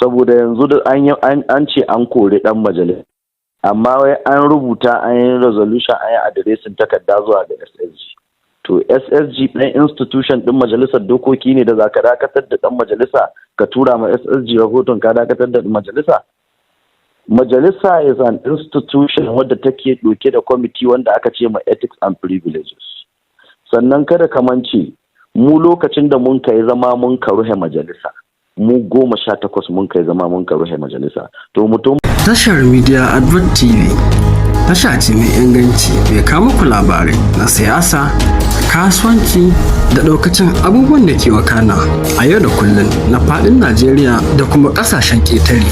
saboda yanzu da an ce an kori dan majalisa, amma wai an rubuta an yi resolution an yi adiresin takarda zuwa ga SSG. To SSG ɗan institution ɗin majalisar dokoki ne da za ka dakatar da ɗan majalisa ka tura ma SSG rahoton ka dakatar da majalisa. Majalisa is an institution wadda take ɗauke da kwamiti wanda aka ce ma ethics and privileges. Sannan kada ka mance mu lokacin da mun kai zama mun ka ruhe majalisa, mu 18 mun kai zama mun ka ruhe majalisa. To mutum tashar Media Advert TV tasha ce mai inganci mai kawo muku labarai na siyasa, kasuwanci da ɗaukacin abubuwan da ke wakana a yau da kullum na faɗin Najeriya da kuma ƙasashen ƙetare.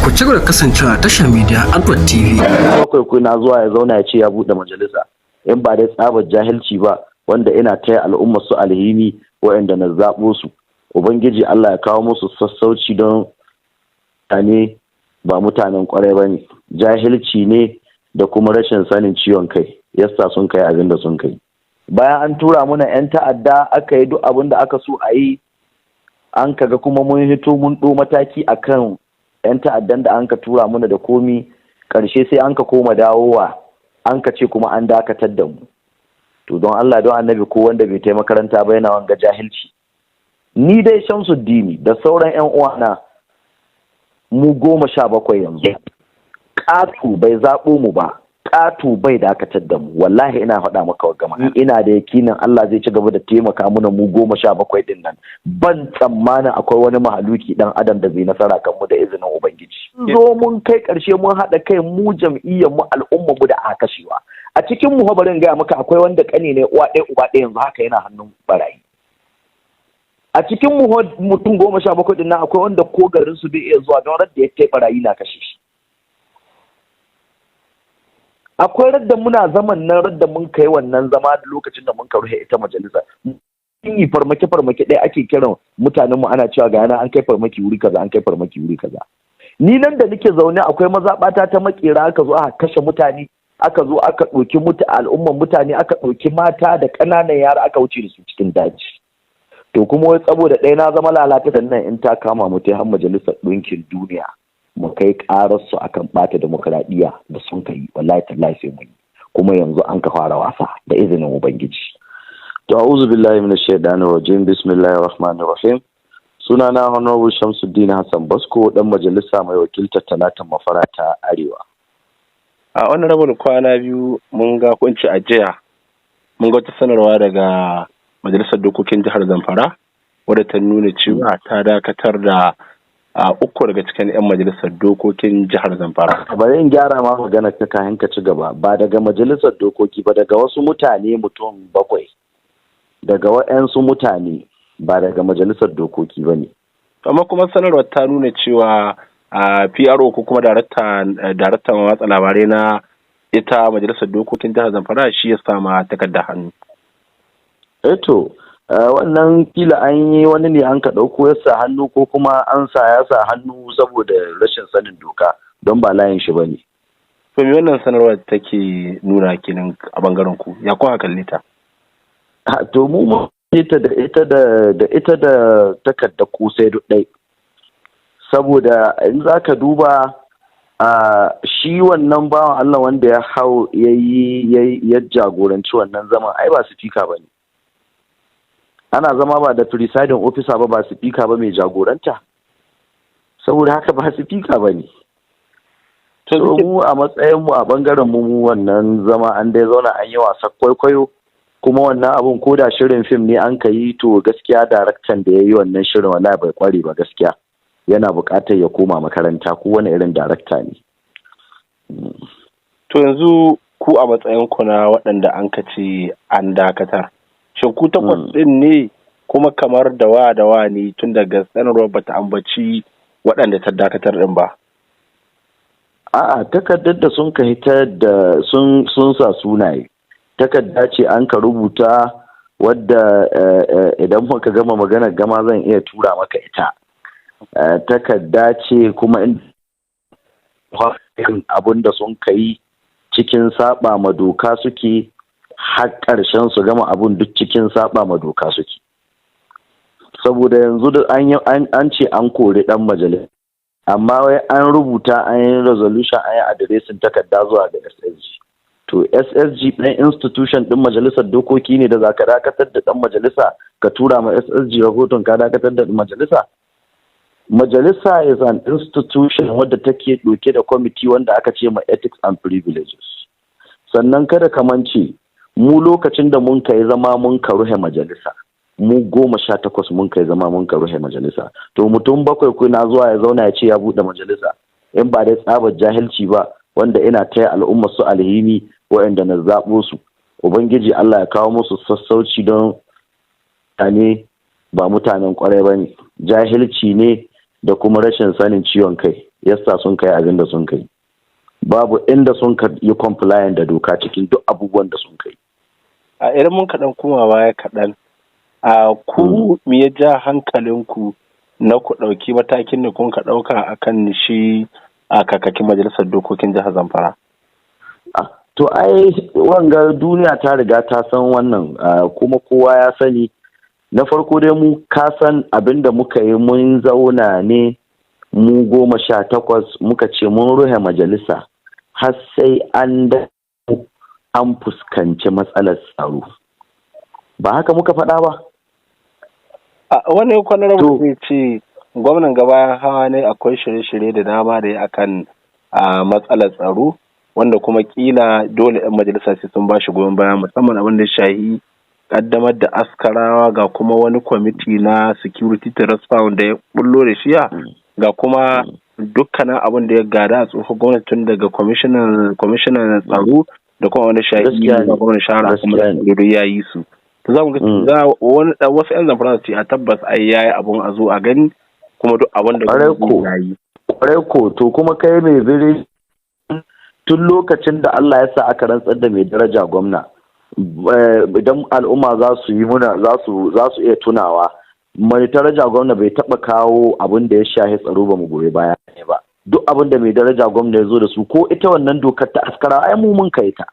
Ku ci gaba da kasancewa tashar Media Advert TV. Bakwai kuna zuwa ya zauna ya ce ya buɗe majalisa in ba dai tsabar jahilci ba, wanda ina taya al'ummar su alhini waɗanda na zaɓo su. Ubangiji Allah ya kawo musu sassauci don mutane ba mutanen kwarai ba ne, jahilci ne da kuma rashin sanin ciwon kai yasa sun kai abin da sun kai. Bayan an tura muna 'yan ta'adda aka yi duk abin da aka so a yi, an kaga kuma mun hito mun ɗo mataki akan 'yan ta'addan da an ka tura muna da komi, ƙarshe sai an ka koma dawowa an ka ce kuma an dakatar da mu. To don Allah don annabi ko wanda bai taimaka makaranta ba yana wanga jahilci. Ni dai Shamsuddini da sauran 'yan uwana mu 17 yanzu. Ƙato bai zaɓo mu ba, ƙato bai dakatar da mu. Wallahi ina faɗa maka wa gama. Ina da yakinin Allah zai ci gaba da taimaka mana mu 17 din nan. Ban tsammanin akwai wani mahaluki dan adam da zai nasara kan mu da izinin Ubangiji. Zo mun kai ƙarshe mun haɗa kai mu jam'iyyar mu al'umma mu da aka kashewa. A cikin mu barin gaya maka akwai wanda ƙane ne uwa ɗaya uba ɗaya yanzu haka yana hannun barayi. A cikin mu mutum 17 din nan akwai wanda ko garin su bai iya zuwa don radda ya kai barayi na kashe shi. Akwai radda muna zaman nan radda mun kai wannan zama da lokacin da mun ka ruhe ita majalisa. Mun yi farmaki ɗaya ake kiran mutanen mu ana cewa ga yana an kai farmaki wuri kaza an kai farmaki wuri kaza. Ni nan da nake zaune akwai mazaɓata ta makera aka zo aka kashe mutane, aka zo aka ɗauki al'umman mutane, aka ɗauki mata da ƙananan yara aka wuce da su cikin daji. To kuma wai saboda ɗaya na zama lalata sannan in ta kama mu ta har majalisar ɗinkin duniya mu kai ƙararsu akan ɓata demokradiyya da sun kai, wallahi tallahi sai mun yi. Kuma yanzu an ka fara wasa da izinin Ubangiji. To a'udhu billahi minash shaitanir rajim, bismillahir rahmanir rahim. Sunana Honorable Shamsuddin Hassan Basko, dan majalisa mai wakiltar Talatan Mafara ta Arewa. A wannan rabin kwana biyu mun ga kunci a jiya mun ga wata sanarwa daga Majalisar Dokokin Jihar Zamfara wadda ta nuna cewa ta dakatar da uku daga cikin 'yan Majalisar Dokokin Jihar Zamfara. Bari in gyara ma magana ta kayan ka ci gaba, ba daga Majalisar Dokoki ba, daga wasu mutane mutum 7, daga wa'yansu mutane ba daga Majalisar Dokoki ba ne. Amma kuma sanarwar ta nuna cewa PRO ko kuma daraktan watsa labarai na ita Majalisar Dokokin Jihar Zamfara shi ya sama takardar hannu. Eto wannan kila an yi wani ne an ka ɗauko ya sa hannu ko kuma an ya sa hannu saboda rashin sanin doka don ba layin shi ba ne. To me wannan sanarwar take nuna kenan a bangaren ku ya kuma kalle ta? To mu ita da takardar kusai duk ɗai. Saboda in za ka duba shi wannan bawan Allah wanda ya hau ya jagoranci wannan zaman ai ba sifika ba ne. Ana zama ba da presiding officer ba sifika ba mai jagoranta. Saboda haka ba sifika ba ne. So mu a matsayin mu a bangaren mu wannan zama an dai zauna an yi wasa kwaikwayo, kuma wannan abun ko da shirin fim ne an ka yi, to gaskiya daraktan da ya yi wannan shirin wallahi bai kware ba gaskiya. Yana buƙatar ya koma makaranta ko wani irin darakta ne. To yanzu ku a matsayin ku na waɗanda an ka ce an dakatar. Shin ku takwas ɗin ne kuma kamar da wa ne tun daga sanarwar bata ambaci waɗanda ta dakatar ɗin ba? A'a, takardar da sun ka hitar da sun sa sunaye. Takarda ce an ka rubuta wadda idan muka gama magana gama zan iya tura maka ita. Takarda ce kuma abin da sun kai cikin saba ma doka suke, har ƙarshen su gama abun duk cikin saba ma doka suke. Saboda yanzu da an ce an kori ɗan majalisa, amma wai an rubuta an yi resolution an yi adiresin takarda zuwa ga SSG. To SSG ɗan institution ɗin majalisar dokoki ne da za ka dakatar da ɗan majalisa ka tura ma SSG rahoton ka dakatar da majalisa? Majalisa is an institution wadda take ɗauke da kwamiti wanda aka ce ma ethics and privileges. Sannan kada ka mance mu lokacin da mun kai zama mun ka ruhe majalisa, mu 18 mun kai zama mun ka ruhe majalisa. To mutum 7 kuna zuwa ya zauna ya ce ya buɗe majalisa, in ba dai tsabar jahilci ba wanda ina taya al'ummar su alhini waɗanda na zaɓo su. Ubangiji Allah ya kawo musu sassauci don mutane ba mutanen kwarai ba ne, jahilci ne da kuma rashin sanin ciwon kai yasa sun kai abin da sun kai. Babu inda sun yi compliant da doka cikin duk abubuwan da sun kai. A irin mun kaɗan kuma baya kaɗan, a ku me ya ja hankalinku na ku ɗauki matakin da kun ka ɗauka a kan shi a kakakin majalisar dokokin jihar Zamfara? To ai wanga duniya ta riga ta san wannan, kuma kowa ya sani. Na farko dai mu ka san abin da muka yi, mun zauna ne mu 18 muka ce mun ruhe majalisa har sai an fuskanci matsalar tsaro. Ba haka muka faɗa ba? Wani kwanar zai ce gwamnan gaba hawa ne akwai shirye-shirye da dama da ya akan matsalar tsaro, wanda kuma kila dole 'yan majalisa sai sun ba shi goyon baya, musamman abin da shahi kaddamar da askarawa, ga kuma wani kwamiti na security trust fund da ya bullo da shiya, ga kuma dukkanin abin da ya gada a tsohon gwamnatin daga kwamishinan tsaro da kuma wani shahi ga gwamnan shahara kuma da ya yi su. To za mu ga wasu 'yan Zamfara ce a tabbas ai yayi abun a zo a gani, kuma duk abin da ya yi. Kwarai ko, to kuma kai mai biri tun lokacin da Allah ya sa aka rantsar da mai daraja gwamna, idan al'umma za su yi muna za su iya tunawa, mai daraja gwamna bai taba kawo abin da ya shahi tsaro ba mu goyi baya ne ba. Duk abin da mai daraja gwamna ya zo da su, ko ita wannan dokar ta askara, ai mu mun kai ta.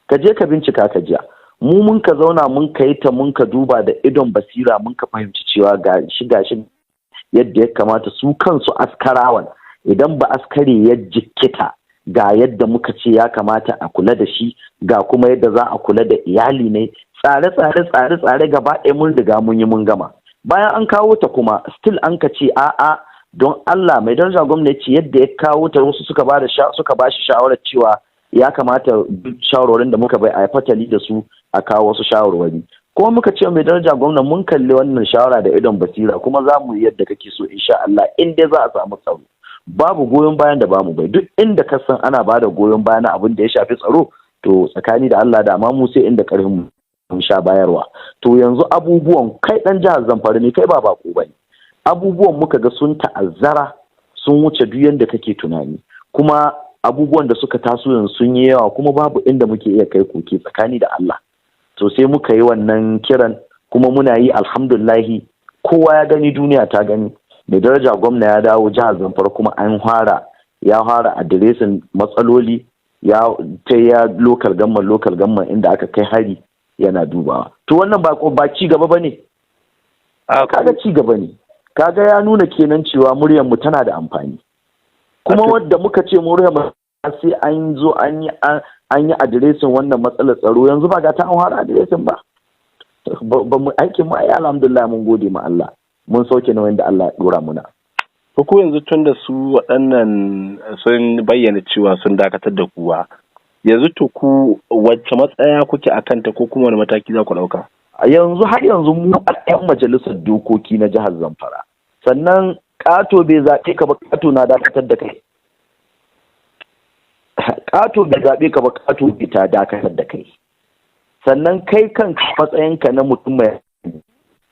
Ka je ka bincika ka jiya. Mu mun ka zauna mun kai ta, mun ka duba da idon basira, mun ka fahimci cewa ga shi yadda ya kamata su kansu askarawan, idan ba askare ya jikkita ga yadda muka ce ya kamata a kula da shi, ga kuma yadda za a kula da iyali ne, tsare gaba ɗaya mun riga mun yi mun gama. Bayan an kawo ta kuma still an ka ce a'a, don Allah mai daraja gwamnati yadda ya kawo ta, wasu suka ba shi shawarar cewa ya kamata duk shawarwarin da muka bai a fatali da su a kawo wasu shawarwari. Kuma muka ce mai daraja gwamna mun kalli wannan shawara da idon basira, kuma za mu yi yadda kake so insha Allah, in dai za a samu tsaro. Babu goyon bayan da bamu bai, duk inda ka san ana bada goyon bayan na abin da ya shafi tsaro, to tsakani da Allah da ma mu sai inda karfin mun sha bayarwa. To yanzu abubuwan, kai dan jihar Zamfara ne, kai ba bako bane. Abubuwan muka ga sun ta'azzara, sun wuce duk yanda kake tunani, kuma abubuwan da suka taso yanzu sun yi yawa, kuma babu inda muke iya kai koke tsakani da Allah. To sai muka yi wannan kiran, kuma muna yi alhamdulillahi, kowa ya gani, duniya ta gani. Da daraja gwamna ya dawo jihar Zamfara, kuma ya fara adiresin matsaloli, ya lokal gamman inda aka kai hari yana dubawa. To wannan ba ci gaba bane? Kaga ci gaba ne. Kaga ya nuna kenan cewa muryar mu tana da amfani. Kuma wadda muka ce muryar mu sai an zo an yi adiresin wannan matsalar tsaro, yanzu ba ga ta an fara adiresin ba. Ba mu aikin mu ai alhamdulillah, mun gode ma Allah. Mun sauke na wanda Allah ya dora muna. Ko yanzu tun da su waɗannan sun bayyana cewa sun dakatar da kuwa, yanzu to ku wacce matsaya kuke a kanta, ko kuma wani mataki za ku ɗauka? Har yanzu mu a 'yan majalisar dokoki na jihar Zamfara. Sannan ƙato bai zaɓe ka ba, ƙato na dakatar da kai. Ƙato bai zaɓe ka ba, ƙato bai ta dakatar da kai. Sannan kai kan matsayinka na mutum mai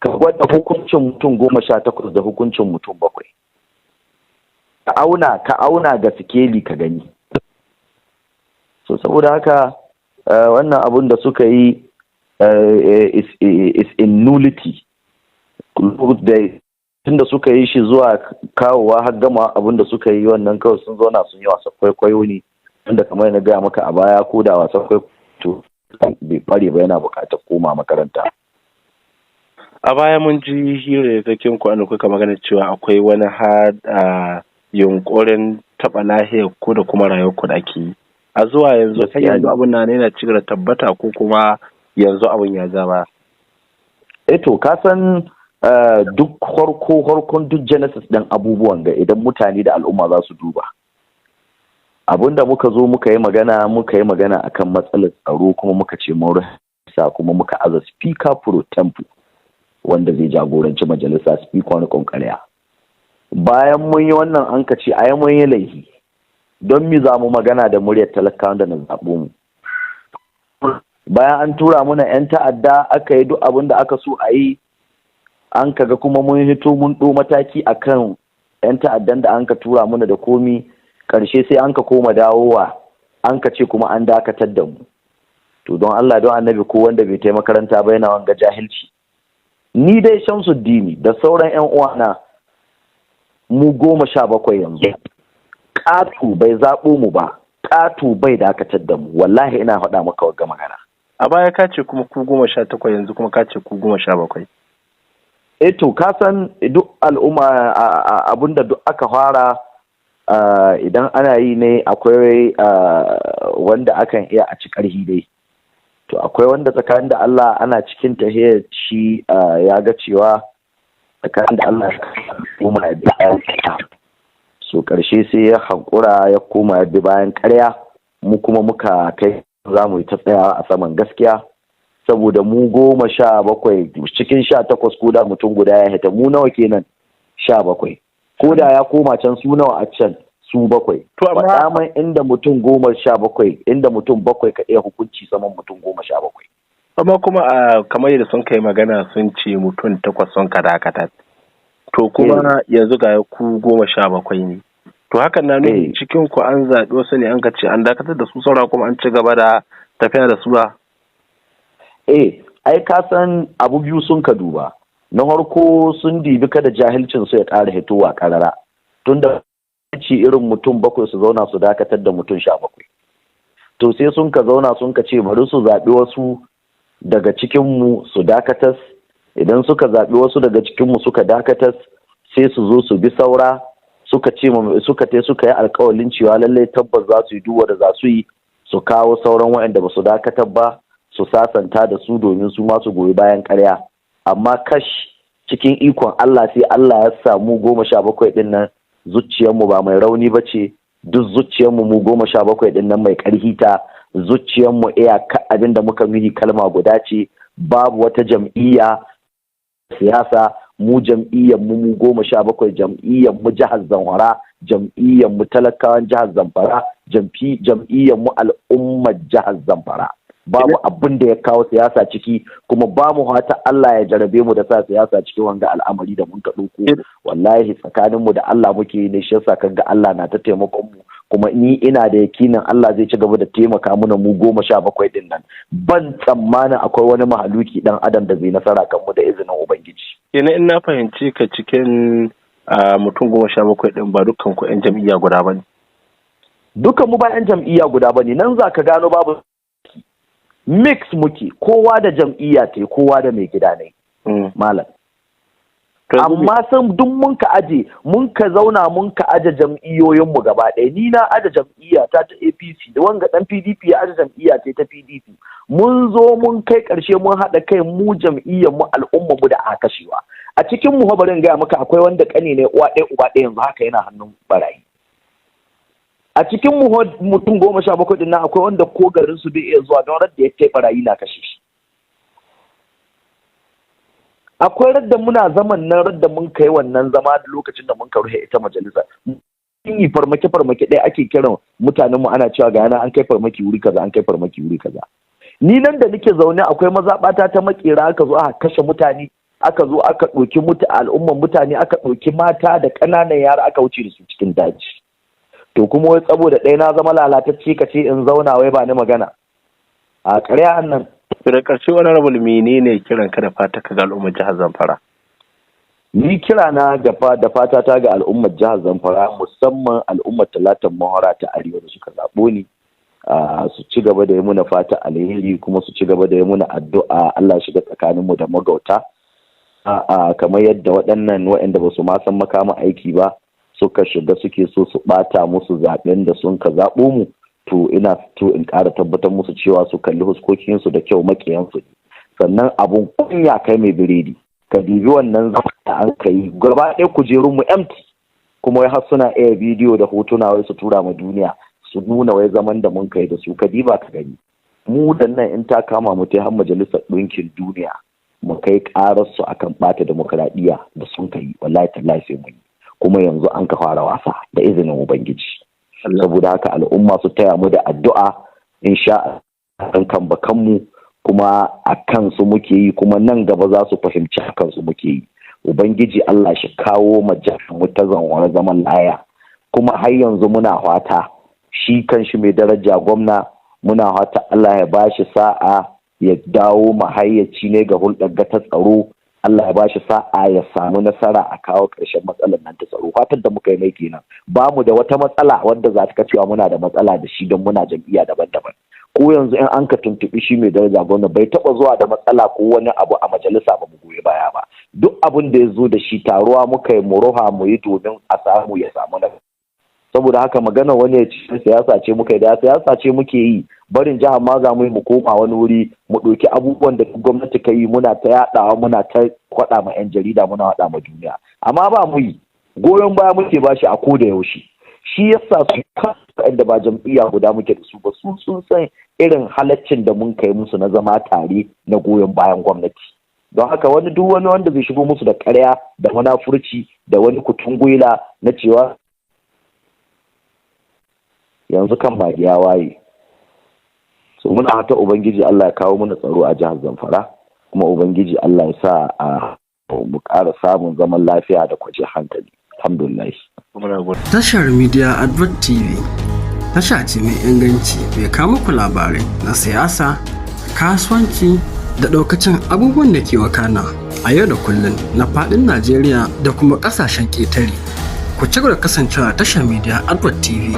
ka gwada hukuncin mutum 18 da hukuncin mutum 7. Ka auna ga sikeli ka gani. So saboda haka wannan abun da suka yi is in nullity. Tunda suka yi shi zuwa kawowa har gama abun da suka yi, wannan kawai sun zauna sun yi wasa kwaikwayo ne, tunda kamar na gaya maka a baya, ko da wasa kwaikwayo bai fare ba, yana buƙatar koma makaranta. A baya mun ji hirarrakin ku an kuka magana cewa akwai wani yunkurin taɓa lahiyar ku da kuma rayuwar ku da ake yi. A zuwa yanzu har yanzu abin na yana ci gaba tabbata ko kuma yanzu abin ya ja ba. To ka san duk harkon duk genesis ɗin abubuwan ga idan mutane da al'umma za su duba. Abinda muka zo muka yi magana akan matsalar tsaro kuma muka ce mun rasa kuma muka aza speaker pro temple wanda zai jagoranci majalisa speaker wani konkariya. Bayan mun yi wannan an ka ce ai mun yi laifi don mi za mu magana da muryar talakawan da na zaɓo mu. Bayan an tura muna 'yan ta'adda aka yi duk abin da aka so a yi an kaga kuma mun hito mun ɗo mataki akan 'yan ta'addan da an ka tura muna da komi ƙarshe sai an ka koma dawowa an ka ce kuma an dakatar da mu. To don Allah don annabi ko wanda bai taimaka makaranta ba yana wanga jahilci. Ni dai Shamsuddini da sauran 'yan uwana mu 17 yanzu. Ƙato bai zaɓo mu ba, ƙato bai dakatar da mu, wallahi ina faɗa maka wagga magana. A baya ka ce kuma ku 18 yanzu kuma ka ce ku 17. To ka san duk al'umma abinda duk aka fara idan ana yi ne akwai wanda akan iya a ci ƙarhi dai. To akwai wanda tsakanin da Allah ana cikin tahiyar shi ya ga cewa tsakanin da Allah kuma ya bi so ƙarshe sai ya hankura ya koma ya bi bayan ƙarya mu kuma muka kai za mu yi ta tsayawa a saman gaskiya saboda mu 17 cikin 18 ko da mutum guda ya hita mu nawa kenan 17 ko da ya koma can su nawa a can su 7 to amma inda mutum 17 inda mutum 7 ka iya hukunci saman mutum 17 amma kuma kamar yadda sun kai magana sun ce mutum 8 sun dakatar to kuma yanzu ga ku 17 ne to hakan na nuna cikin ku an zaɓi wasu ne an ka ce an dakatar da su saura kuma an ci gaba da tafiya da su ba. Ai ka san abu biyu sun ka duba. Na farko sun dibi kada jahilcin su ya ƙara hitowa ƙarara. Tunda ci irin mutum 7 su zauna su dakatar da mutum 17. To sai sun ka zauna sun ka ce bari su zaɓi wasu daga cikinmu su dakatas. Idan suka zaɓi wasu daga cikinmu suka dakatas sai su zo su bi saura suka yi alkawalin cewa lallai tabbas za su yi duwa da za su yi su kawo sauran waɗanda ba su dakatar ba su sasanta da su domin su masu goyi bayan ƙarya amma kash cikin ikon Allah sai Allah ya samu 17 din nan zuciyarmu ba mai rauni ba ce duk zuciyarmu mu 17 din nan mai ƙarfi ta zuciyarmu abin da muka mihi kalma guda ce babu wata jam'iyya siyasa mu jam'iyyar mu 17 jam'iyyar mu jihar Zamfara jam'iyyar mu talakawan jihar Zamfara jam'iyyar mu al'ummar jihar Zamfara babu abin da ya kawo siyasa ciki kuma ba mu hata Allah ya jarabe mu da sa siyasa cikin wanga al'amari da mun ka ɗauko wallahi tsakanin mu da Allah muke ne shi yasa kaga Allah na ta taimakon mu kuma ni ina da yakinin Allah zai ci gaba da taimaka mana mu 17 din nan ban tsammanin akwai wani mahaluki dan adam da zai nasara kan mu da izinin ubangiji kenan in na fahimci ka cikin mutum 17 din ba dukkan ku yan jam'iyya guda bane dukkan mu ba yan jam'iyya guda bane nan za ka gano babu mix muke kowa da jam'iyya ce kowa da mai gida ne malam amma san duk mun ka zauna mun ka aje jam'iyyoyin mu gaba ɗaya ni na aje jam'iyya ta APC da wanga dan PDP ya aje jam'iyya ta PDP mun zo mun kai ƙarshe mun haɗa kai mu jam'iyyar mu al'umma mu da aka kashewa a cikin mu barin gaya maka akwai wanda kane ne uwa ɗaya uba ɗaya yanzu haka yana hannun barayi a cikin mu mutum 17 din nan akwai wanda ko garin su bai iya zuwa don radda ya kai barayi na kashe shi akwai radda muna zaman nan radda mun kai wannan zama da lokacin da mun ka rufe ita majalisa yi farmaki ɗaya ake kiran mutanen mu ana cewa ga yana an kai farmaki wuri kaza an kai farmaki wuri kaza ni nan da nake zaune akwai mazaɓata ta makera aka zo aka kashe mutane aka zo aka ɗauki al'umman mutane aka ɗauki mata da ƙananan yara aka wuce da su cikin daji to kuma wai saboda ɗaya na zama lalatacce ka ce in zauna wai ba ni magana a ƙarya nan da ƙarshe wani rabul menene kiran ka da fata ka ga al'ummar jihar Zamfara ni kira na da fata ta ga al'ummar jihar Zamfara musamman al'ummar Talatan Mahara ta Arewa da suka zaɓo ni su ci gaba da yi muna fata alheri kuma su ci gaba da yi muna addu'a Allah shiga tsakaninmu da magauta kamar yadda waɗannan waɗanda ba su ma san makama aiki ba suka shiga suke so su ɓata musu zaɓen da sun ka zaɓo mu, to ina to in ƙara tabbatar musu cewa su kalli huskokinsu da kyau, maƙiyansu. Sannan abun kunya kai mai biredi, ka dibi wannan zama da an kai gaba ɗaya kujerunmu empty, kuma wai har suna iya bidiyo da hotuna wai su tura ma duniya su nuna wai zaman da mun kai da su. Ka diba ka gani, mu da nan in ta kama mu ta har majalisar ɗinkin duniya mu kai ƙarar su akan ɓata demokradiyya da sun kai, wallahi tallahi sai mun yi. Kuma yanzu an ka fara wasa da izinin ubangiji. Saboda haka al'umma su taya mu da addu'a, insha Allah kan bakanmu kuma a kansu muke yi, kuma nan gaba za su fahimci a kansu muke yi. Ubangiji Allah shi kawo mu ta zanwar zaman laya, kuma har yanzu muna fata shi kan shi mai daraja gwamna, muna fata Allah ya bashi sa'a ya dawo mahayyaci ne ga hulɗar ga ta tsaro. Allah ya bashi sa'a ya samu nasara a kawo ƙarshen matsalar nan ta tsaro. Fatar da muka yi mai kenan. Ba mu da wata matsala wadda za ta cewa muna da matsala da shi don muna jam'iyya daban-daban. Ko yanzu in an ka tuntuɓi shi mai daraja gwamna bai taɓa zuwa da matsala ko wani abu a majalisa ba mu goyi baya ba. Duk abin da ya zo da shi taruwa muka yi mu ruha mu yi domin a samu ya samu nasara. Saboda haka magana wani ya ce siyasa ce muka yi, da siyasa ce muke yi, barin jihar ma za mu yi mu koma wani wuri mu ɗauki abubuwan da gwamnati ka yi muna ta yaɗawa, muna ta kwaɗa ma 'yan jarida, muna waɗa ma duniya. Amma ba mu yi, goyon baya muke ba shi a ko da yaushe. Shi yasa su kan da ba jam'iyya guda muke da su ba, su sun san irin halaccin da mun kai musu na zama tare na goyon bayan gwamnati. Don haka duk wani wanda zai shigo musu da ƙarya da munafurci da wani kutungwila na cewa yanzu kan ba ya waye. So muna hata ubangiji Allah ya kawo mana tsaro a jihar Zamfara, kuma ubangiji Allah ya sa a mu ƙara samun zaman lafiya da kwanciyar hankali. Alhamdulillah. Tashar Media Advert TV tasha ce mai inganci, mai kawo muku labarai na siyasa, kasuwanci da ɗaukacin abubuwan da ke wakana a yau da kullum na faɗin Najeriya da kuma ƙasashen ƙetare. Ku ci gaba da kasancewa tashar Media Advert TV.